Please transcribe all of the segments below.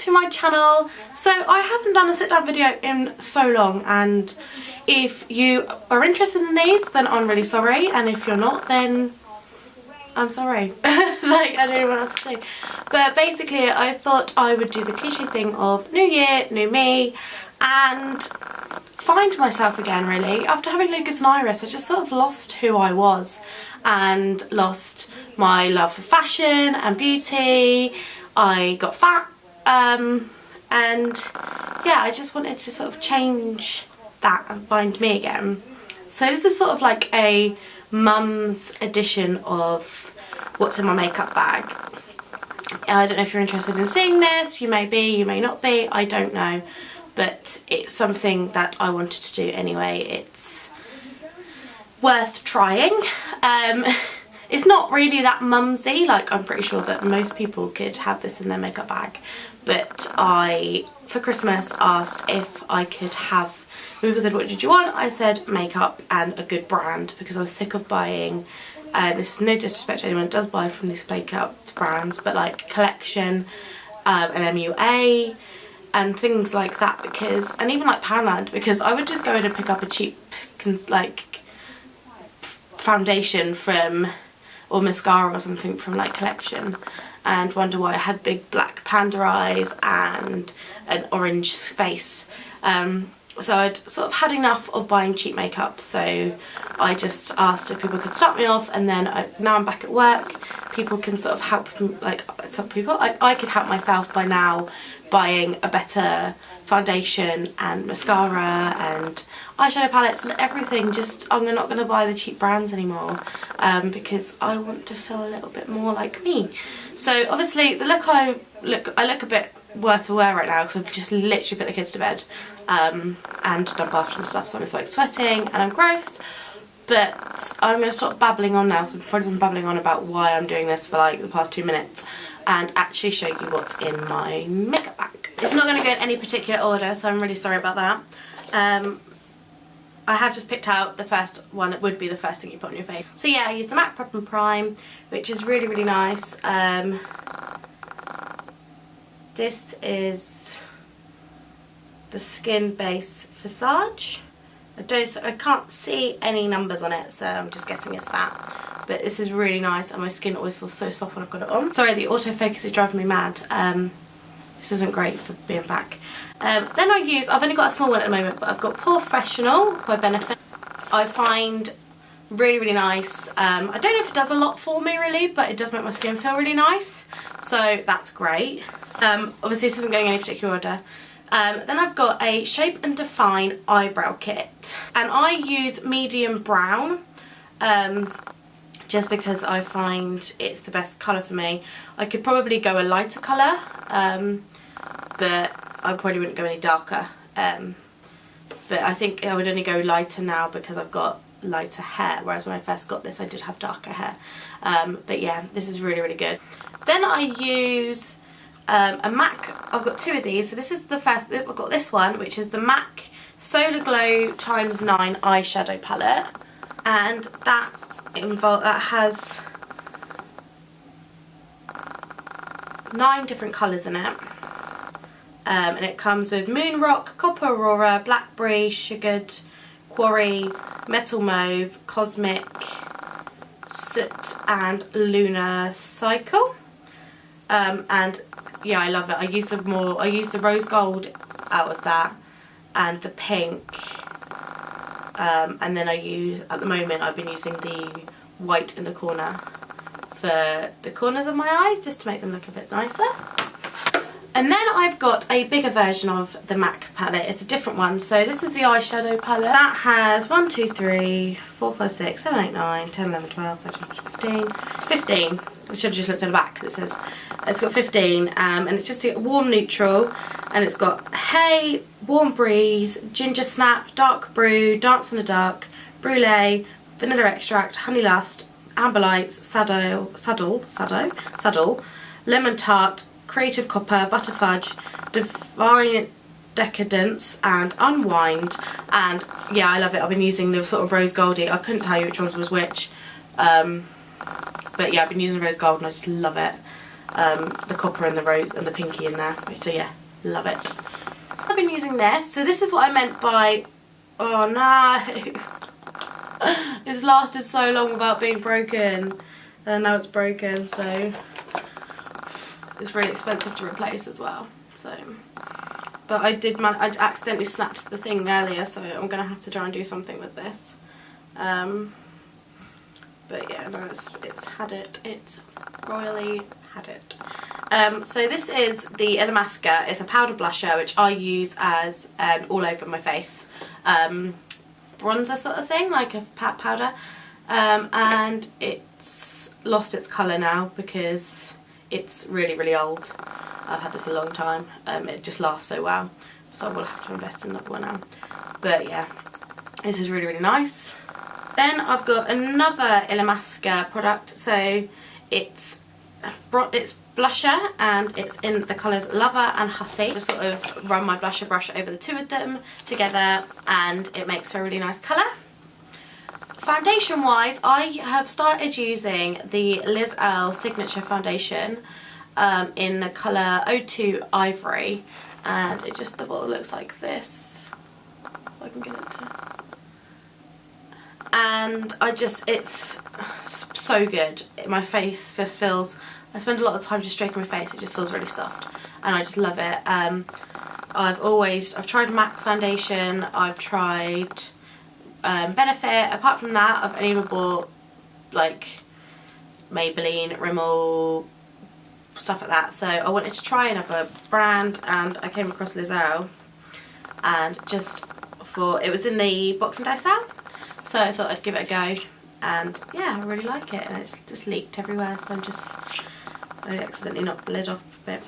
to my channel. So I haven't done a sit down video in so long, and if you are interested in these then I'm really sorry, and if you're not then I'm sorry. Like, I don't know what else to say. But basically I thought I would do the cliche thing of new year, new me, and find myself again really. After having Lucas and Iris I just sort of lost who I was and lost my love for fashion and beauty. I got fat and yeah, I just wanted to sort of change that and find me again. So this is sort of like a mum's edition of what's in my makeup bag. I don't know if you're interested in seeing this, you may be, you may not be, I don't know, but it's something that I wanted to do anyway. It's worth trying. It's not really that mumsy, like I'm pretty sure that most people could have this in their makeup bag, but I, for Christmas, asked if I could have, people said what did you want, I said makeup and a good brand, because I was sick of buying, this is no disrespect to anyone that does buy from these makeup brands, but like Collection and MUA and things like that, because, and even like Poundland, because I would just go in and pick up a cheap like foundation from, or mascara or something from like Collection, and wonder why I had big black panda eyes and an orange face. So I'd sort of had enough of buying cheap makeup, so I just asked if people could start me off, and then now I'm back at work, people can sort of help, like some people, I could help myself by now buying a better foundation and mascara and eyeshadow palettes and everything. Just, I'm not going to buy the cheap brands anymore, because I want to feel a little bit more like me. So obviously the look I look a bit worse for wear right now because I've just literally put the kids to bed and done bath and stuff, so I'm just like sweating and I'm gross. But I'm going to stop babbling on now, so I've probably been babbling on about why I'm doing this for like the past 2 minutes, and actually show you what's in my makeup bag. It's not going to go in any particular order, so I'm really sorry about that. I have just picked out the first one that would be the first thing you put on your face. So yeah, I use the MAC Prep and Prime, which is really, really nice. This is the Skin Base Visage. I can't see any numbers on it, so I'm just guessing it's that. But this is really nice, and my skin always feels so soft when I've got it on. Sorry, the autofocus is driving me mad. This isn't great for being back. Then I've only got a small one at the moment, but I've got Professional by Benefit. I find really, really nice. I don't know if it does a lot for me really, but it does make my skin feel really nice, so that's great. Obviously this isn't going in any particular order. Then I've got a Shape and Define eyebrow kit, and I use medium brown just because I find it's the best colour for me. I could probably go a lighter colour, but I probably wouldn't go any darker. But I think I would only go lighter now because I've got lighter hair, whereas when I first got this I did have darker hair. But yeah, this is really, really good. Then I use a MAC, I've got 2 of these, so this is the first, I've got this one which is the MAC Solar Glow x9 eyeshadow palette, and that has 9 different colours in it, and it comes with Moon Rock, Copper Aurora, Blackberry, Sugared, Quarry, Metal Mauve, Cosmic, Soot and Lunar Cycle. And yeah, I love it. I use the rose gold out of that and the pink, and then at the moment I've been using the white in the corner for the corners of my eyes, just to make them look a bit nicer. And then I've got a bigger version of the MAC palette. It's a different one. So this is the eyeshadow palette. That has 1, 2, 3, 4, 5, 6, 7, 8, 9, 10, 11, 12, 13, 15. I should have just looked at the back because it says it's got 15, and it's just a warm neutral, and it's got Hay, Warm Breeze, Ginger Snap, Dark Brew, Dance in the Dark, Brulee, Vanilla Extract, Honey Lust, Amber Lights, Saddle, Lemon Tart, Creative Copper, Butter Fudge, Divine Decadence and Unwind. And yeah, I love it. I've been using the sort of rose goldy. I couldn't tell you which ones was which, but yeah, I've been using rose gold and I just love it. the copper and the rose and the pinky in there. So yeah, love it. I've been using this. So this is what I meant by, oh no, it's lasted so long without being broken, and now it's broken, so it's really expensive to replace as well. So, but I accidentally snapped the thing earlier, so I'm gonna have to try and do something with this. But yeah, no, it's had it. It's royally had it. So this is the Illamasqua. It's a powder blusher which I use as an all over my face bronzer sort of thing, like a pat powder, and it's lost its colour now because it's really old. I've had this a long time. It just lasts so well, so I will have to invest in another one now. But yeah, this is really nice. Then I've got another Illamasqua product. So it's blusher, and it's in the colours Lover and Hussy. I just sort of run my blusher brush over the two of them together, and it makes for a really nice colour. Foundation wise, I have started using the Liz Earle Signature Foundation in the colour 02 Ivory, and it just, the bottle looks like this. If I can get it to... And it's so good. My face just feels, I spend a lot of time just stroking my face, it just feels really soft, and I just love it. I've tried MAC foundation, I've tried Benefit. Apart from that, I've only ever bought like Maybelline, Rimmel, stuff like that. So I wanted to try another brand, and I came across Liz Earle, and just it was in the Boxing Day sale, so I thought I'd give it a go, and yeah, I really like it, and it's just leaked everywhere, so I accidentally knocked the lid off a bit.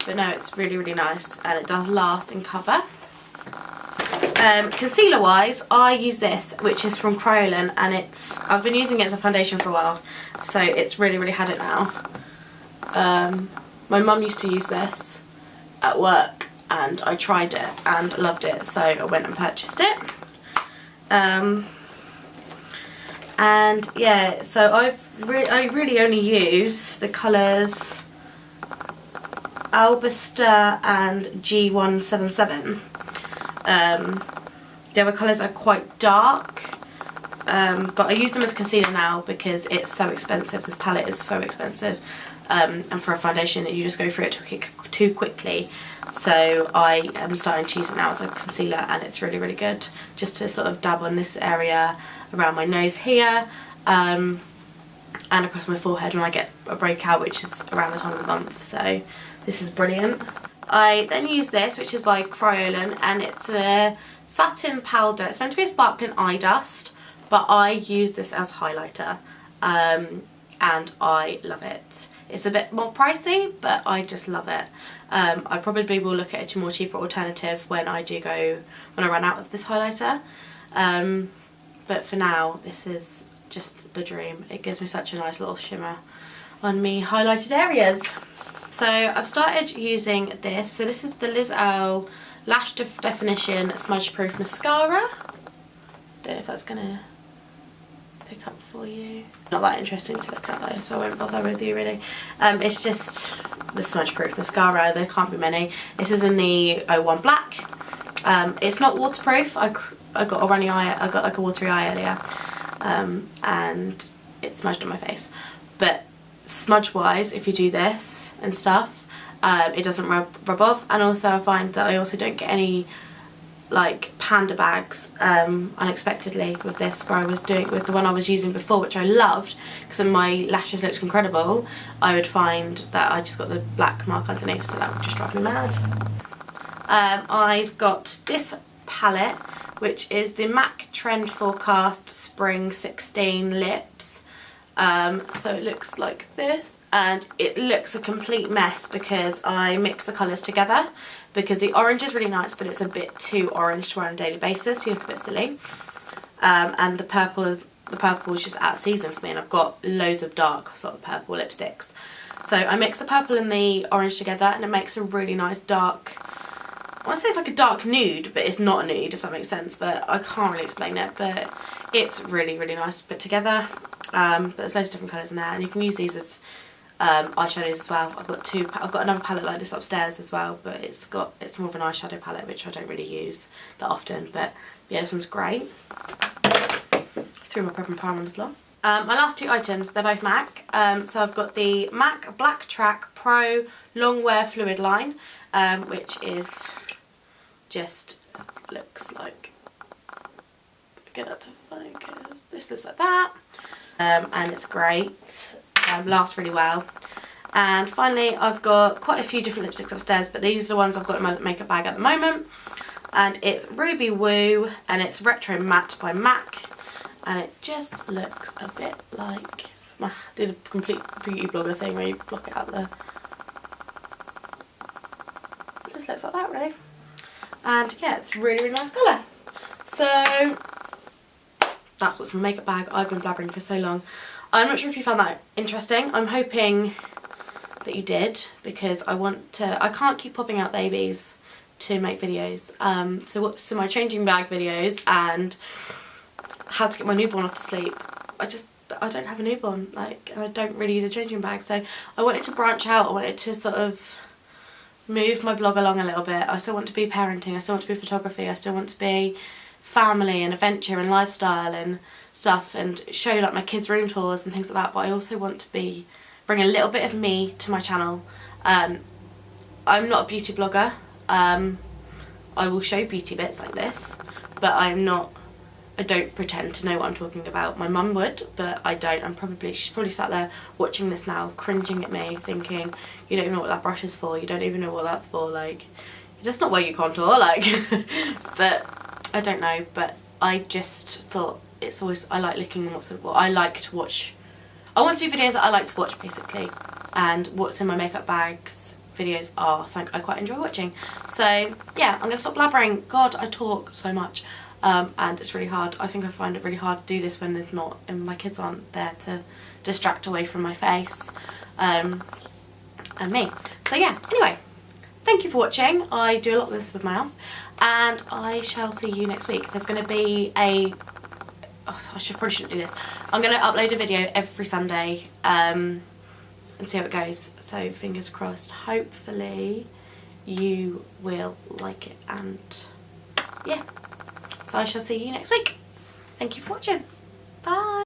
But no, it's really nice, and it does last and cover. Concealer wise, I use this, which is from Kryolan, and I've been using it as a foundation for a while, so it's really had it now. My mum used to use this at work, and I tried it and loved it, so I went and purchased it. And yeah, so I really only use the colours Albuster and G177. The other colours are quite dark, but I use them as concealer now because it's so expensive. This palette is so expensive, and for a foundation you just go through it too quickly. So I am starting to use it now as a concealer, and it's really good, just to sort of dab on this area around my nose here, and across my forehead when I get a breakout, which is around the time of the month. So this is brilliant. I then use this, which is by Kryolan, and it's a satin powder. It's meant to be a sparkling eye dust, but I use this as highlighter, and I love it. It's a bit more pricey, but I just love it. I probably will look at a more cheaper alternative when I run out of this highlighter. But for now, this is just the dream. It gives me such a nice little shimmer on me highlighted areas. So I've started using this. So this is the Liz Earle Lash Definition Smudge Proof Mascara. Don't know if that's gonna pick up for you. Not that interesting to look at though, so I won't bother with you really. It's just the smudge proof mascara. There can't be many. This is in the 01 Black. It's not waterproof. I got a runny eye. I got like a watery eye earlier, and it smudged on my face. But smudge wise, if you do this and stuff, it doesn't rub off. And also I find that I also don't get any like panda bags unexpectedly with this, where I was doing with the one I was using before, which I loved because my lashes looked incredible. I would find that I just got the black mark underneath, so that would just drive me mad. I've got this palette, which is the MAC Trend Forecast Spring 16 Lips. So it looks like this, and it looks a complete mess because I mix the colours together, because the orange is really nice but it's a bit too orange to wear on a daily basis, so you look a bit silly, and the purple is just out of season for me, and I've got loads of dark sort of purple lipsticks, so I mix the purple and the orange together and it makes a really nice dark, I want to say it's like a dark nude, but it's not a nude, if that makes sense, but I can't really explain it, but it's really nice to put together. There's loads of different colours in there, and you can use these as eyeshadows as well. I've got another palette like this upstairs as well, but it's more of an eyeshadow palette, which I don't really use that often. But yeah, this one's great. Threw my Prep and Prime on the floor. My last two items, they're both MAC. So I've got the MAC Black Track Pro Long Wear Fluid Line, which is just looks like, get that to focus, this looks like that, and it's great, lasts really well. And finally I've got quite a few different lipsticks upstairs, but these are the ones I've got in my makeup bag at the moment, and it's Ruby Woo and it's Retro Matte by MAC, and it just looks a bit like, I did a complete beauty blogger thing where you block it out there. It just looks like that really. And yeah, it's a really, really nice colour. So that's what's in my makeup bag. I've been blabbering for so long. I'm not sure if you found that interesting. I'm hoping that you did, because I can't keep popping out babies to make videos. So my changing bag videos and how to get my newborn off to sleep. I don't have a newborn, and I don't really use a changing bag. So I wanted to branch out. I wanted to sort of move my blog along a little bit. I still want to be parenting, I still want to be photography, I still want to be family and adventure and lifestyle and stuff, and show like my kids' room tours and things like that, but I also want to bring a little bit of me to my channel. I'm not a beauty blogger. I will show beauty bits like this, but I don't pretend to know what I'm talking about. My mum would, but I don't. She's probably sat there watching this now, cringing at me, thinking, you don't even know what that brush is for, you don't even know what that's for, like, that's not where you contour, like. But I don't know, but I just thought I like looking at I like to watch. I want to do videos that I like to watch, basically, and what's in my makeup bags videos are something I quite enjoy watching. So yeah, I'm gonna stop blabbering. God, I talk so much. And it's really hard. I think I find it really hard to do this when there's not, and my kids aren't there to distract away from my face and me. So yeah, anyway, thank you for watching. I do a lot of this with my arms, and I shall see you next week. There's going to be probably shouldn't do this. I'm going to upload a video every Sunday and see how it goes. So fingers crossed. Hopefully you will like it, and yeah. So I shall see you next week. Thank you for watching. Bye.